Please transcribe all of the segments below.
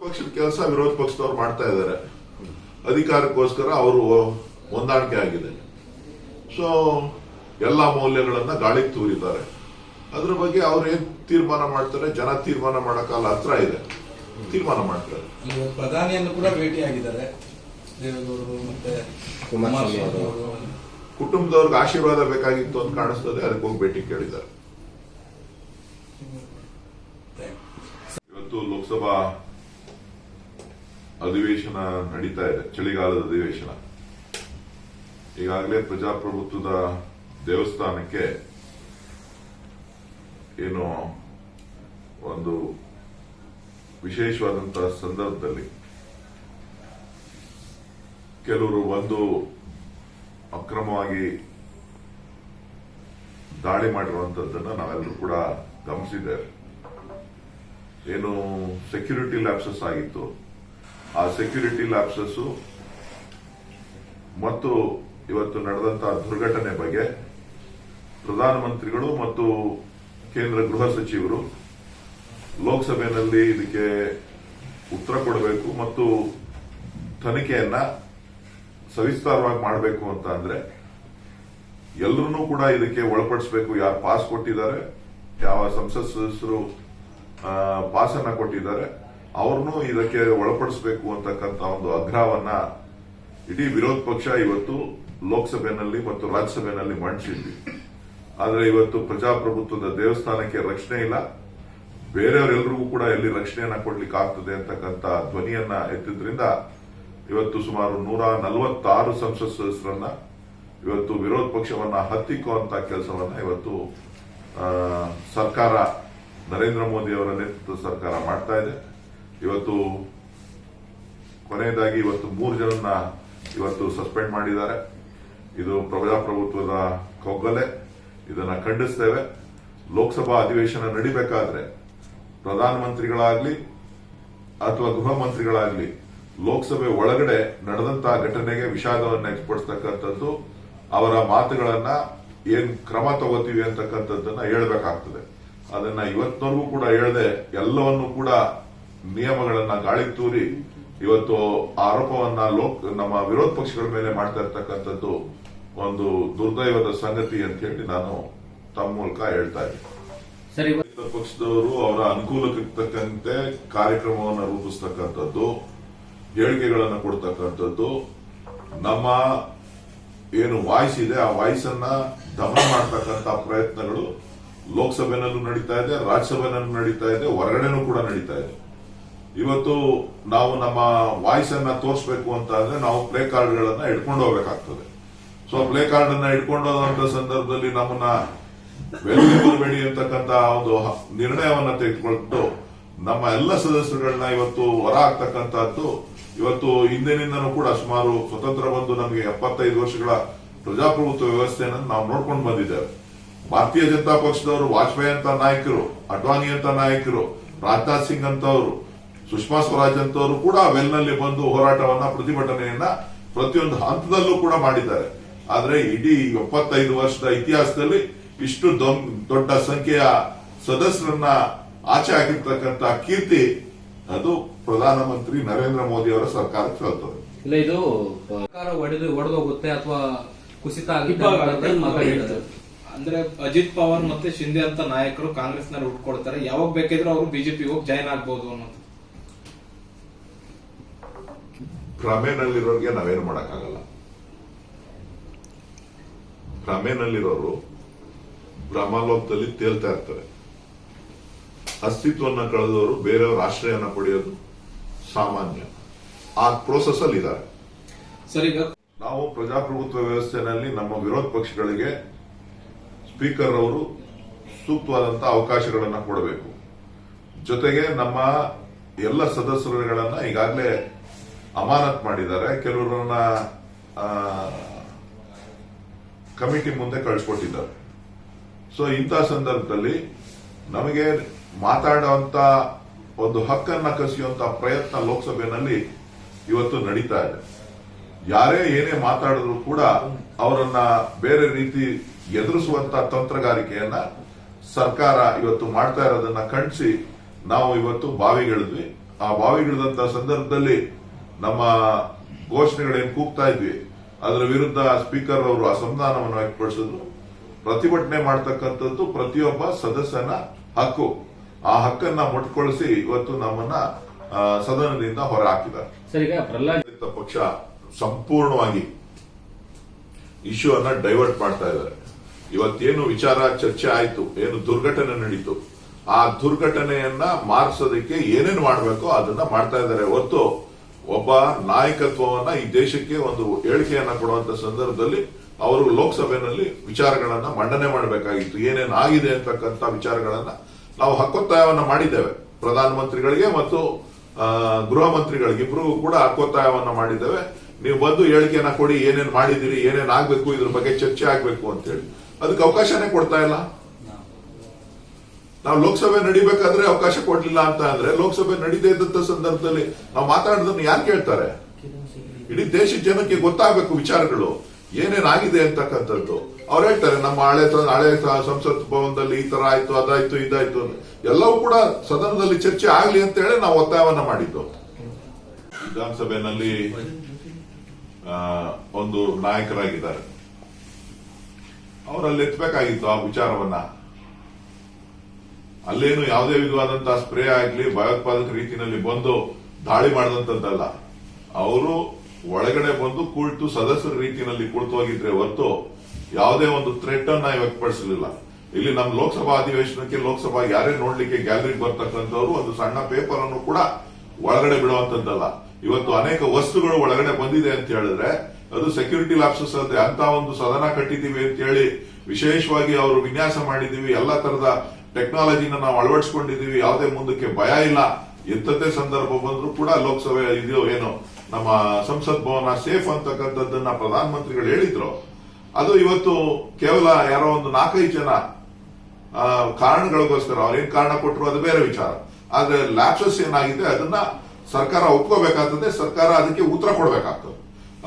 ಪಕ್ಷದ ಕೆಲಸ ವಿರೋಧ ಪಕ್ಷದವ್ರು ಮಾಡ್ತಾ ಇದ್ದಾರೆ. ಅಧಿಕಾರಕ್ಕೋಸ್ಕರ ಅವರು ಹೊಂದಾಣಿಕೆ ಆಗಿದೆ. ಸೊ ಎಲ್ಲಾ ಮೌಲ್ಯಗಳನ್ನ ಗಾಳಿಗೆ ತೂರಿದ್ದಾರೆ. ಅದ್ರ ಬಗ್ಗೆ ಅವ್ರು ಏನ್ ತೀರ್ಮಾನ ಮಾಡ್ತಾರೆ, ಜನ ತೀರ್ಮಾನ ಮಾಡಕ್ಕಲ್ಲ, ಹತ್ರ ಇದೆ, ತೀರ್ಮಾನ ಮಾಡ್ತಾರೆ. ಪ್ರಧಾನಿಯನ್ನು ಕೂಡ ಭೇಟಿಯಾಗಿದ್ದಾರೆ ದೇವೇಗೌಡರು ಮತ್ತೆ ಕುಮಾರಸ್ವಾಮಿ ಅವರು. ಕುಟುಂಬದವ್ರಿಗೆ ಆಶೀರ್ವಾದ ಬೇಕಾಗಿತ್ತು ಅಂತ ಕಾಣಿಸ್ತದೆ, ಅದಕ್ಕೆ ಹೋಗಿ ಭೇಟಿ ಕೇಳಿದ್ದಾರೆ. ಇವತ್ತು ಲೋಕಸಭಾ ಅಧಿವೇಶನ ನಡೀತಾ ಇದೆ, ಚಳಿಗಾಲದ ಅಧಿವೇಶನ. ಈಗಾಗಲೇ ಪ್ರಜಾಪ್ರಭುತ್ವದ ದೇವಸ್ಥಾನಕ್ಕೆ ಏನು ಒಂದು ವಿಶೇಷವಾದಂತಹ ಸಂದರ್ಭದಲ್ಲಿ ಕೆಲವರು ಒಂದು ಅಕ್ರಮವಾಗಿ ದಾಳಿ ಮಾಡಿರುವಂತದ್ದನ್ನು ನಾವೆಲ್ಲರೂ ಕೂಡ ಗಮನಿಸಿದ್ದೇವೆ. ಏನು ಸೆಕ್ಯೂರಿಟಿ ಲ್ಯಾಪ್ಸಸ್ ಆಗಿತ್ತು, ಆ ಸೆಕ್ಯೂರಿಟಿ ಲ್ಯಾಪ್ಸಸ್ ಮತ್ತು ಇವತ್ತು ನಡೆದಂತಹ ದುರ್ಘಟನೆ ಬಗ್ಗೆ ಪ್ರಧಾನಮಂತ್ರಿಗಳು ಮತ್ತು ಕೇಂದ್ರ ಗೃಹ ಸಚಿವರು ಲೋಕಸಭೆಯಲ್ಲಿ ಇದಕ್ಕೆ ಉತ್ತರ ಕೊಡಬೇಕು ಮತ್ತು ತನಿಖೆಯನ್ನ ಸವಿಸ್ತಾರವಾಗಿ ಮಾಡಬೇಕು ಅಂತ ಅಂದ್ರೆ ಎಲ್ಲರನ್ನೂ ಕೂಡ ಇದಕ್ಕೆ ಒಳಪಡಿಸಬೇಕು. ಯಾರು ಪಾಸ್ ಕೊಟ್ಟಿದ್ದಾರೆ, ಯಾವ ಸಂಸತ್ ಸದಸ್ಯರು ಪಾಸ್ ಅನ್ನ ಕೊಟ್ಟಿದ್ದಾರೆ, ಅವ್ರನ್ನೂ ಇದಕ್ಕೆ ಒಳಪಡಿಸಬೇಕು ಅಂತಕ್ಕಂಥ ಒಂದು ಆಗ್ರಹವನ್ನ ಇಡೀ ವಿರೋಧ ಪಕ್ಷ ಇವತ್ತು ಲೋಕಸಭೆಯಲ್ಲಿ ಮತ್ತು ರಾಜ್ಯಸಭೆಯಲ್ಲಿ ಮಂಡಿಸಿದ್ವಿ. ಆದರೆ ಇವತ್ತು ಪ್ರಜಾಪ್ರಭುತ್ವದ ದೇವಸ್ಥಾನಕ್ಕೆ ರಕ್ಷಣೆ ಇಲ್ಲ, ಬೇರೆಯವರೆಲ್ಲರಿಗೂ ಕೂಡ ಎಲ್ಲಿ ರಕ್ಷಣೆಯನ್ನ ಕೊಡ್ಲಿಕ್ಕೆ ಆಗ್ತದೆ ಅಂತಕ್ಕಂಥ ಧ್ವನಿಯನ್ನ ಎತ್ತಿದ್ರಿಂದ ಇವತ್ತು ಸುಮಾರು 146 ಸಂಸತ್ ಸದಸ್ಯರನ್ನ ಇವತ್ತು ವಿರೋಧ ಪಕ್ಷವನ್ನ ಹತ್ತಿಕ್ಕುವಂತ ಕೆಲಸವನ್ನ ಇವತ್ತು ಸರ್ಕಾರ, ನರೇಂದ್ರ ಮೋದಿ ಅವರ ನೇತೃತ್ವದ ಸರ್ಕಾರ ಮಾಡ್ತಾ ಇದೆ. ಇವತ್ತು ಕೊನೆಯದಾಗಿ ಇವತ್ತು 3 ಜನನ್ನ ಇವತ್ತು ಸಸ್ಪೆಂಡ್ ಮಾಡಿದ್ದಾರೆ. ಇದು ಪ್ರಜಾಪ್ರಭುತ್ವದ ಕಗ್ಗೊಲೆ, ಇದನ್ನ ಖಂಡಿಸ್ತೇವೆ. ಲೋಕಸಭಾ ಅಧಿವೇಶನ ನಡಿಬೇಕಾದ್ರೆ ಪ್ರಧಾನಮಂತ್ರಿಗಳಾಗ್ಲಿ ಅಥವಾ ಗೃಹ ಮಂತ್ರಿಗಳಾಗ್ಲಿ ಲೋಕಸಭೆ ಒಳಗಡೆ ನಡೆದಂತಹ ಘಟನೆಗೆ ವಿಷಾದವನ್ನು ವ್ಯಕ್ತಪಡಿಸತಕ್ಕಂಥದ್ದು, ಅವರ ಮಾತುಗಳನ್ನ ಏನ್ ಕ್ರಮ ತಗೋತೀವಿ ಅಂತಕ್ಕಂಥದ್ದನ್ನ ಹೇಳ್ಬೇಕಾಗ್ತದೆ. ಅದನ್ನ ಇವತ್ತಿನವರೆಗೂ ಕೂಡ ಹೇಳದೆ ಎಲ್ಲವನ್ನೂ ಕೂಡ ನಿಯಮಗಳನ್ನ ಗಾಳಿಗೆ ತೂರಿ ಇವತ್ತು ಆರೋಪವನ್ನ ನಮ್ಮ ವಿರೋಧ ಪಕ್ಷಗಳ ಮೇಲೆ ಮಾಡ್ತಾ ಇರ್ತಕ್ಕಂಥದ್ದು ಒಂದು ದುರ್ದೈವದ ಸಂಗತಿ ಅಂತ ಹೇಳಿ ನಾನು ತಮ್ಮ ಮೂಲಕ ಹೇಳ್ತಾ ಇದ್ದೀನಿ. ವಿರೋಧ ಪಕ್ಷದವರು ಅವರ ಅನುಕೂಲಕ್ಕೆ ತಕ್ಕಂತೆ ಕಾರ್ಯಕ್ರಮವನ್ನು ರೂಪಿಸ್ತಕ್ಕಂಥದ್ದು, ಹೇಳಿಕೆಗಳನ್ನು ಕೊಡ್ತಕ್ಕಂಥದ್ದು, ನಮ್ಮ ಏನು ವಾಯ್ಸ್ ಇದೆ ಆ ವಾಯ್ಸ್ ಅನ್ನ ದಮನ ಮಾಡತಕ್ಕಂಥ ಪ್ರಯತ್ನಗಳು ಲೋಕಸಭೆನಲ್ಲೂ ನಡೀತಾ ಇದೆ, ರಾಜ್ಯಸಭೆನಲ್ಲೂ ನಡೀತಾ ಇದೆ, ಹೊರಗಡೆನೂ ಕೂಡ ನಡೀತಾ ಇದೆ. ಇವತ್ತು ನಾವು ನಮ್ಮ ವಾಯ್ಸ್ ಅನ್ನ ತೋರಿಸಬೇಕು ಅಂತ ಅಂದ್ರೆ ನಾವು ಪ್ಲೇ ಕಾರ್ಡ್ಗಳನ್ನ ಇಟ್ಕೊಂಡು ಹೋಗ್ಬೇಕಾಗ್ತದೆ. ಸೊ ಪ್ಲೇ ಕಾರ್ಡ್ ಅನ್ನ ಇಟ್ಕೊಂಡು ಹೋದಂತ ಸಂದರ್ಭದಲ್ಲಿ ನಮ್ಮನ್ನ ಬರಬೇಡಿ ಅಂತಕ್ಕಂಥ ಒಂದು ನಿರ್ಣಯವನ್ನ ತೆಗೆದುಕೊಂಡು ನಮ್ಮ ಎಲ್ಲ ಸದಸ್ಯರುಗಳನ್ನ ಇವತ್ತು ಹೊರ ಹಾಕ್ತಕ್ಕಂಥದ್ದು. ಇವತ್ತು ಹಿಂದಿನಿಂದನೂ ಕೂಡ ಸುಮಾರು ಸ್ವತಂತ್ರ ಬಂದು ನಮಗೆ 75 ವರ್ಷಗಳ ಪ್ರಜಾಪ್ರಭುತ್ವ ವ್ಯವಸ್ಥೆಯನ್ನು ನಾವು ನೋಡ್ಕೊಂಡು ಬಂದಿದ್ದೇವೆ. ಭಾರತೀಯ ಜನತಾ ಪಕ್ಷದವರು ವಾಜಪೇಯಿ ಅಂತ ನಾಯಕರು, ಅಡ್ವಾಣಿ ಅಂತ ನಾಯಕರು, ರಾಜನಾಥ್ ಸಿಂಗ್ ಅಂತವರು, ಸುಷ್ಮಾ ಸ್ವರಾಜ್ ಅಂತವರು ಕೂಡ ವೆಲ್ನಲ್ಲಿ ಬಂದು ಹೋರಾಟವನ್ನ, ಪ್ರತಿಭಟನೆಯನ್ನ ಪ್ರತಿಯೊಂದು ಹಂತದಲ್ಲೂ ಕೂಡ ಮಾಡಿದ್ದಾರೆ. ಆದ್ರೆ ಇಡೀ 75 ವರ್ಷದ ಇತಿಹಾಸದಲ್ಲಿ ಇಷ್ಟು ದೊಡ್ಡ ಸಂಖ್ಯೆಯ ಸದಸ್ಯರನ್ನ ಆಚೆ ಹಾಕಿರ್ತಕ್ಕಂಥ ಕೀರ್ತಿ ಅದು ಪ್ರಧಾನಮಂತ್ರಿ ನರೇಂದ್ರ ಮೋದಿ ಅವರ ಸರ್ಕಾರಕ್ಕೆ ಸಲ್ತದೆ. ಇಲ್ಲ, ಇದು ಸರ್ಕಾರ ಒಡೆದೋಗುತ್ತೆ ಅಥವಾ ಕುಸಿತ ಆಗುತ್ತೆ ಅಂದ್ರೆ ಅಜಿತ್ ಪವಾರ್ ಮತ್ತೆ ಶಿಂದೆ ಅಂತ ನಾಯಕರು ಕಾಂಗ್ರೆಸ್ ನಲ್ಲಿ ಹುಟ್ಕೊಡ್ತಾರೆ. ಯಾವಾಗ ಬೇಕಿದ್ರು ಅವರು ಬಿಜೆಪಿ ಹೋಗಿ ಜಾಯ್ನ್ ಆಗ್ಬಹುದು ಅನ್ನೋದು. ಭ್ರಮೆನಲ್ಲಿರೋರಿಗೆ ನಾವೇನು ಮಾಡಕ್ಕಾಗಲ್ಲ. ಭ್ರಮೆನಲ್ಲಿರೋರು ಭ್ರಮಲೋಕದಲ್ಲಿ ತೇಲ್ತಾ ಇರ್ತಾರೆ. ಅಸ್ತಿತ್ವವನ್ನು ಕಳೆದವರು ಬೇರೆಯವರ ಆಶ್ರಯನ ಪಡೆಯೋದು ಸಾಮಾನ್ಯ. ಆ ಪ್ರೋಸೆಸ್ ಅಲ್ಲಿ ಇದ್ದಾರೆ. ಸರಿ, ನಾವು ಪ್ರಜಾಪ್ರಭುತ್ವ ವ್ಯವಸ್ಥೆಯಲ್ಲಿ ನಮ್ಮ ವಿರೋಧ ಪಕ್ಷಗಳಿಗೆ ಸ್ಪೀಕರ್ ಅವರು ಸೂಕ್ತವಾದಂತಹ ಅವಕಾಶಗಳನ್ನು ಕೊಡಬೇಕು. ಜೊತೆಗೆ ನಮ್ಮ ಎಲ್ಲ ಸದಸ್ಯರುಗಳನ್ನ ಈಗಾಗಲೇ ಅಮಾನತ್ ಮಾಡಿದ್ದಾರೆ, ಕೆಲವರನ್ನ ಕಮಿಟಿ ಮುಂದೆ ಕಳಿಸ್ಕೊಟ್ಟಿದ್ದಾರೆ. ಸೊ ಇಂತಹ ಸಂದರ್ಭದಲ್ಲಿ ನಮಗೆ ಮಾತಾಡುವಂತ ಒಂದು ಹಕ್ಕನ್ನ ಕಸಿಯುವಂತ ಪ್ರಯತ್ನ ಲೋಕಸಭೆಯಲ್ಲಿ ಇವತ್ತು ನಡೀತಾ ಇದೆ. ಯಾರೇ ಏನೇ ಮಾತಾಡಿದ್ರು ಕೂಡ ಅವರನ್ನ ಬೇರೆ ರೀತಿ ಎದುರಿಸುವಂತ ತಂತ್ರಗಾರಿಕೆಯನ್ನ ಸರ್ಕಾರ ಇವತ್ತು ಮಾಡ್ತಾ ಇರೋದನ್ನ ಖಂಡಿಸಿ ನಾವು ಇವತ್ತು ಬಾವಿಗಿಳಿದ್ವಿ. ಆ ಬಾವಿಗಿಳಿದಂತ ಸಂದರ್ಭದಲ್ಲಿ ನಮ್ಮ ಘೋಷಣೆಗಳೇನು ಕೂಗ್ತಾ ಇದ್ವಿ ಅದರ ವಿರುದ್ಧ ಸ್ಪೀಕರ್ ಅವರು ಅಸಮಾಧಾನವನ್ನು ವ್ಯಕ್ತಪಡಿಸಿದ್ರು. ಪ್ರತಿಭಟನೆ ಮಾಡ್ತಕ್ಕಂಥದ್ದು ಪ್ರತಿಯೊಬ್ಬ ಸದಸ್ಯನ ಹಕ್ಕು. ಆ ಹಕ್ಕನ್ನ ಮುಟ್ಕೊಳಿಸಿ ಇವತ್ತು ನಮ್ಮನ್ನ ಸದನದಿಂದ ಹೊರ ಹಾಕಿದ್ದಾರೆ. ಸರ್, ಈಗ ಪ್ರಹ್ಲಾದ್ ಪಕ್ಷ ಸಂಪೂರ್ಣವಾಗಿ ಇಶ್ಯೂ ಅನ್ನ ಡೈವರ್ಟ್ ಮಾಡ್ತಾ ಇದ್ದಾರೆ. ಇವತ್ತೇನು ವಿಚಾರ ಚರ್ಚೆ ಆಯ್ತು, ಏನು ದುರ್ಘಟನೆ ನಡೀತು, ಆ ದುರ್ಘಟನೆಯನ್ನ ಮಾರ್ಸೋದಕ್ಕೆ ಏನೇನು ಮಾಡಬೇಕೋ ಅದನ್ನ ಮಾಡ್ತಾ ಇದ್ದಾರೆ ಹೊರತು ಒಬ್ಬ ನಾಯಕತ್ವವನ್ನ ಈ ದೇಶಕ್ಕೆ ಒಂದು ಹೇಳಿಕೆಯನ್ನ ಕೊಡುವಂತ ಸಂದರ್ಭದಲ್ಲಿ ಅವರು ಲೋಕಸಭೆಯಲ್ಲಿ ವಿಚಾರಗಳನ್ನ ಮಂಡನೆ ಮಾಡಬೇಕಾಗಿತ್ತು. ಏನೇನು ಆಗಿದೆ ಅಂತಕ್ಕಂಥ ವಿಚಾರಗಳನ್ನ ನಾವು ಹಕ್ಕೊತ್ತಾಯವನ್ನ ಮಾಡಿದ್ದೇವೆ. ಪ್ರಧಾನಮಂತ್ರಿಗಳಿಗೆ ಮತ್ತು ಗೃಹ ಮಂತ್ರಿಗಳಿಗೆ ಇಬ್ಬರಿಗೂ ಕೂಡ ಹಕ್ಕೊತ್ತಾಯವನ್ನ ಮಾಡಿದ್ದೇವೆ. ನೀವು ಬಂದು ಹೇಳಿಕೆಯನ್ನ ಕೊಡಿ, ಏನೇನು ಮಾಡಿದಿರಿ, ಏನೇನು ಆಗ್ಬೇಕು, ಇದ್ರ ಬಗ್ಗೆ ಚರ್ಚೆ ಆಗ್ಬೇಕು ಅಂತ ಹೇಳಿ. ಅದಕ್ಕೆ ಅವಕಾಶನೇ ಕೊಡ್ತಾ ಇಲ್ಲ. ನಾವು ಲೋಕಸಭೆ ನಡಿಬೇಕಾದ್ರೆ ಅವಕಾಶ ಕೊಡ್ಲಿಲ್ಲ ಅಂತ ಅಂದ್ರೆ ಲೋಕಸಭೆ ನಡೀದೇ ಇದ್ದಂತ ಸಂದರ್ಭದಲ್ಲಿ ನಾವು ಮಾತಾಡೋದನ್ನ ಯಾರು ಕೇಳ್ತಾರೆ? ಇಡೀ ದೇಶದ ಜನಕ್ಕೆ ಗೊತ್ತಾಗಬೇಕು ವಿಚಾರಗಳು ಏನೇನಾಗಿದೆ ಅಂತಕ್ಕಂಥದ್ದು. ಅವ್ರು ಹೇಳ್ತಾರೆ ನಮ್ಮ ಹಳೆ ಸಂಸತ್ ಭವನದಲ್ಲಿ ಈ ತರ ಆಯ್ತು, ಅದಾಯ್ತು, ಇದಾಯ್ತು, ಎಲ್ಲವೂ ಕೂಡ ಸದನದಲ್ಲಿ ಚರ್ಚೆ ಆಗ್ಲಿ ಅಂತ ಹೇಳಿ ನಾವು ಒತ್ತಾಯವನ್ನ ಮಾಡಿದ್ದು. ವಿಧಾನಸಭೆಯಲ್ಲಿ ಒಂದು ನಾಯಕರಾಗಿದ್ದಾರೆ, ಅವರಲ್ಲಿ ಎತ್ತಬೇಕಾಗಿತ್ತು ಆ ವಿಚಾರವನ್ನ. ಅಲ್ಲೇನು ಯಾವುದೇ ವಿಧವಾದಂತಹ ಸ್ಪ್ರೇ ಆಗ್ಲಿ ಭಯೋತ್ಪಾದಕ ರೀತಿಯಲ್ಲಿ ಬಂದು ದಾಳಿ ಮಾಡಿದಂತದ್ದಲ್ಲ. ಅವರು ಒಳಗಡೆ ಬಂದು ಕುಳಿತು ಸದಸ್ಯರ ರೀತಿಯಲ್ಲಿ ಕುಳಿತು ಹೋಗಿದ್ರೆ ಹೊರತು ಯಾವುದೇ ಒಂದು ಥ್ರೆಟ್ ಅನ್ನ ವ್ಯಕ್ತಪಡಿಸಲಿಲ್ಲ. ಇಲ್ಲಿ ನಮ್ಮ ಲೋಕಸಭಾ ಅಧಿವೇಶನಕ್ಕೆ ಲೋಕಸಭಾ ಯಾರೇ ನೋಡ್ಲಿಕ್ಕೆ ಗ್ಯಾಲರಿಗೆ ಬರ್ತಕ್ಕಂಥವ್ರು ಒಂದು ಸಣ್ಣ ಪೇಪರ್ ಅನ್ನು ಕೂಡ ಒಳಗಡೆ ಬಿಡುವಂತದ್ದಲ್ಲ. ಇವತ್ತು ಅನೇಕ ವಸ್ತುಗಳು ಒಳಗಡೆ ಬಂದಿದೆ ಅಂತ ಹೇಳಿದ್ರೆ ಅದು ಸೆಕ್ಯೂರಿಟಿ ಲ್ಯಾಪ್ಸಸ್ ಅಲ್ಲದೆ ಅಂತ ಒಂದು ಸದನ ಕಟ್ಟಿದೀವಿ ಅಂತ ಹೇಳಿ ವಿಶೇಷವಾಗಿ ಅವರು ವಿನ್ಯಾಸ ಮಾಡಿದೀವಿ. ಎಲ್ಲಾ ತರದ ಟೆಕ್ನಾಲಜಿನ ನಾವು ಅಳವಡಿಸಿಕೊಂಡಿದೀವಿ. ಯಾವುದೇ ಮುಂದಕ್ಕೆ ಭಯ ಇಲ್ಲ. ಎಂಥದ್ದೇ ಸಂದರ್ಭ ಬಂದ್ರೂ ಕೂಡ ಲೋಕಸಭೆ ಇದು ಏನು ನಮ್ಮ ಸಂಸತ್ ಭವನ ಸೇಫ್ ಅಂತಕ್ಕಂಥದ್ದನ್ನ ಪ್ರಧಾನಮಂತ್ರಿಗಳು ಹೇಳಿದ್ರು. ಅದು ಇವತ್ತು ಕೇವಲ ಯಾರೋ ಒಂದು 4-5 ಜನ ಕಾರಣಗಳಿಗೋಸ್ಕರ ಅವ್ರೇನ್ ಕಾರಣ ಕೊಟ್ಟರು ಅದು ಬೇರೆ ವಿಚಾರ. ಆದ್ರೆ ಲ್ಯಾಪ್ಸಸ್ ಏನಾಗಿದೆ ಅದನ್ನ ಸರ್ಕಾರ ಒಪ್ಕೋಬೇಕಾಗ್ತದೆ, ಸರ್ಕಾರ ಅದಕ್ಕೆ ಉತ್ತರ ಕೊಡಬೇಕಾಗ್ತದೆ.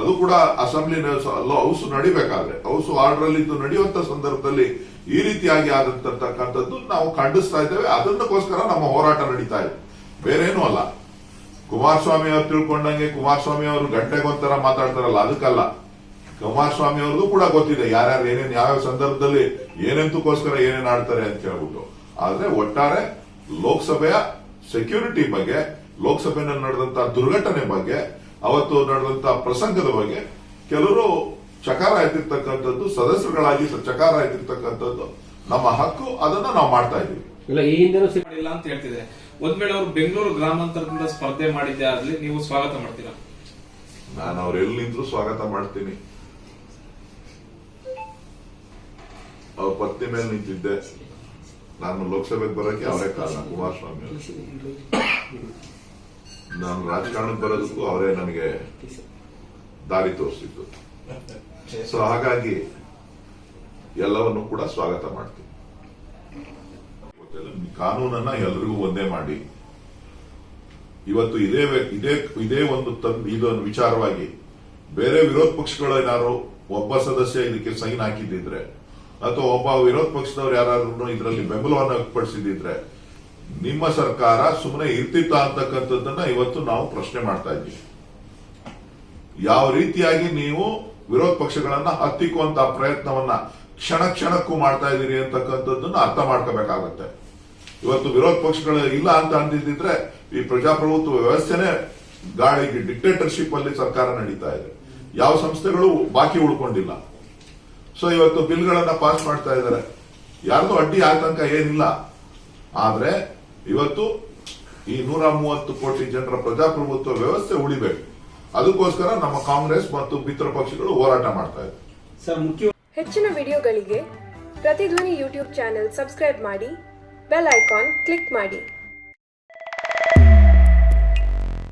ಅದು ಕೂಡ ಅಸೆಂಬ್ಲಿ ಹೌಸ್ ನಡಿಬೇಕಾದ್ರೆ ಹೌಸ್ ಆರ್ಡರ್ ಅಲ್ಲಿ ನಡೆಯುವಂತ ಸಂದರ್ಭದಲ್ಲಿ ಈ ರೀತಿಯಾಗಿ ಆದಂತಕ್ಕಂಥದ್ದು ನಾವು ಖಂಡಿಸ್ತಾ ಇದ್ದೇವೆ. ಅದನ್ನಕ್ಕೋಸ್ಕರ ನಮ್ಮ ಹೋರಾಟ ನಡೀತಾ ಇದೆ, ಬೇರೇನೂ ಅಲ್ಲ. ಕುಮಾರಸ್ವಾಮಿ ಅವರು ತಿಳ್ಕೊಂಡಂಗೆ ಕುಮಾರಸ್ವಾಮಿ ಅವರು ಗಂಟೆಗೊಂಥರ ಮಾತಾಡ್ತಾರಲ್ಲ, ಅದಕ್ಕಲ್ಲ. ಕುಮಾರಸ್ವಾಮಿ ಅವ್ರಿಗೂ ಕೂಡ ಗೊತ್ತಿದೆ ಯಾರ್ಯಾರು ಏನೇನು ಯಾವ ಸಂದರ್ಭದಲ್ಲಿ ಏನೆಂತಕ್ಕೋಸ್ಕರ ಏನೇನು ಆಡ್ತಾರೆ ಅಂತ ಹೇಳ್ಬಿಟ್ಟು. ಆದ್ರೆ ಒಟ್ಟಾರೆ ಲೋಕಸಭೆಯ ಸೆಕ್ಯೂರಿಟಿ ಬಗ್ಗೆ, ಲೋಕಸಭೆಯಲ್ಲಿ ನಡೆದಂತಹ ದುರ್ಘಟನೆ ಬಗ್ಗೆ, ಅವತ್ತು ನಡೆದಂತಹ ಪ್ರಸಂಗದ ಬಗ್ಗೆ ಕೆಲವರು ಚಕಾರ ಎತ್ತಿರ್ತಕ್ಕಂಥದ್ದು, ಸದಸ್ಯರುಗಳಾಗಿ ಚಕಾರ ಎತ್ತಿರ್ತಕ್ಕಂಥದ್ದು ನಮ್ಮ ಹಕ್ಕು. ಅದನ್ನ ನಾವು ಮಾಡ್ತಾ ಇದೀವಿ. ಇಲ್ಲ, ಈ ಹಿಂದೆ ಮಾಡಿಲ್ಲ ಅಂತ ಹೇಳ್ತಿದ್ರೆ ಒಂದ್ ವೇಳೆ ಅವರು ಬೆಂಗಳೂರು ಗ್ರಾಮಾಂತರದಿಂದ ಸ್ಪರ್ಧೆ ಮಾಡಿದ್ದೆ ಆದ್ರೆ ನೀವು ಸ್ವಾಗತ ಮಾಡ್ತೀರಾ? ನಾನು ಅವ್ರು ಎಲ್ಲಿಂದ್ರೂ ಸ್ವಾಗತ ಮಾಡ್ತೀನಿ. ಅವ್ರ ಪತ್ನಿ ಮೇಲೆ ನಿಂತಿದ್ದೆ. ನಾನು ಲೋಕಸಭೆಗೆ ಬರೋಕೆ ಅವರೇ ಕಾರಣ, ಕುಮಾರಸ್ವಾಮಿ ಅವರು. ನಾನು ರಾಜಕಾರಣಕ್ಕೆ ಬರೋದಕ್ಕೂ ಅವರೇ ನನಗೆ ದಾರಿ ತೋರಿಸಿದ್ದು. ಸೊ ಹಾಗಾಗಿ ಎಲ್ಲವನ್ನು ಕೂಡ ಸ್ವಾಗತ ಮಾಡ್ತೀನಿ. ಕಾನೂನನ್ನ ಎಲ್ರಿಗೂ ಒಂದೇ ಮಾಡಿ ಇವತ್ತು ಇದೇ ಒಂದು ಇದೊಂದು ವಿಚಾರವಾಗಿ ಬೇರೆ ವಿರೋಧ ಪಕ್ಷಗಳು ಏನಾದ್ರು ಒಬ್ಬ ಸದಸ್ಯ ಇದಕ್ಕೆ ಸೈನ್ ಹಾಕಿದ್ದಿದ್ರೆ ಅಥವಾ ಒಬ್ಬ ವಿರೋಧ ಪಕ್ಷದವ್ರು ಯಾರಾದ್ರೂ ಇದರಲ್ಲಿ ಬೆಂಬಲವನ್ನು ವ್ಯಕ್ತಪಡಿಸಿದ್ರೆ ನಿಮ್ಮ ಸರ್ಕಾರ ಸುಮ್ಮನೆ ಇರ್ತಿತ್ತ ಅಂತಕ್ಕಂಥದ್ದನ್ನ ಇವತ್ತು ನಾವು ಪ್ರಶ್ನೆ ಮಾಡ್ತಾ ಇದ್ದೀವಿ. ಯಾವ ರೀತಿಯಾಗಿ ನೀವು ವಿರೋಧ ಪಕ್ಷಗಳನ್ನ ಹತ್ತಿಕ್ಕುವಂತ ಪ್ರಯತ್ನವನ್ನ ಕ್ಷಣಕ್ಕೂ ಮಾಡ್ತಾ ಇದ್ದೀರಿ ಅಂತಕ್ಕಂಥದ್ದನ್ನ ಅರ್ಥ ಮಾಡ್ಕೋಬೇಕಾಗುತ್ತೆ. ಇವತ್ತು ವಿರೋಧ ಪಕ್ಷಗಳು ಇಲ್ಲ ಅಂತ ಅಂದಿದ್ರೆ ಈ ಪ್ರಜಾಪ್ರಭುತ್ವ ವ್ಯವಸ್ಥೆನೇ ಗಾಳಿಗೆ ಡಿಕ್ಟೇಟರ್ಶಿಪ್ ಅಲ್ಲಿ ಸರ್ಕಾರ ನಡೀತಾ ಇದೆ. ಯಾವ ಸಂಸ್ಥೆಗಳು ಬಾಕಿ ಉಳ್ಕೊಂಡಿಲ್ಲ. ಸೊ ಇವತ್ತು ಬಿಲ್ಗಳನ್ನ ಪಾಸ್ ಮಾಡ್ತಾ ಇದ್ದಾರೆ. ಯಾರ್ದು ಅಡ್ಡಿ ಆತಂಕ ಏನಿಲ್ಲ. ಆದ್ರೆ ಇವತ್ತು ಈ 130 ಕೋಟಿ ಜನರ ಪ್ರಜಾಪ್ರಭುತ್ವ ವ್ಯವಸ್ಥೆ ಉಳಿಬೇಕು. ಅದಕ್ಕೋಸ್ಕರ ನಮ್ಮ ಕಾಂಗ್ರೆಸ್ ಮತ್ತು ಮಿತ್ರ ಪಕ್ಷಗಳು ಹೋರಾಟ ಮಾಡ್ತಾ ಇದೆ. ಹೆಚ್ಚಿನ ವಿಡಿಯೋಗಳಿಗೆ ಪ್ರತಿಧ್ವನಿ ಯೂಟ್ಯೂಬ್ ಚಾನೆಲ್ ಸಬ್ಸ್ಕ್ರೈಬ್ ಮಾಡಿ, ಬೆಲ್ ಐಕಾನ್ ಕ್ಲಿಕ್ ಮಾಡಿ.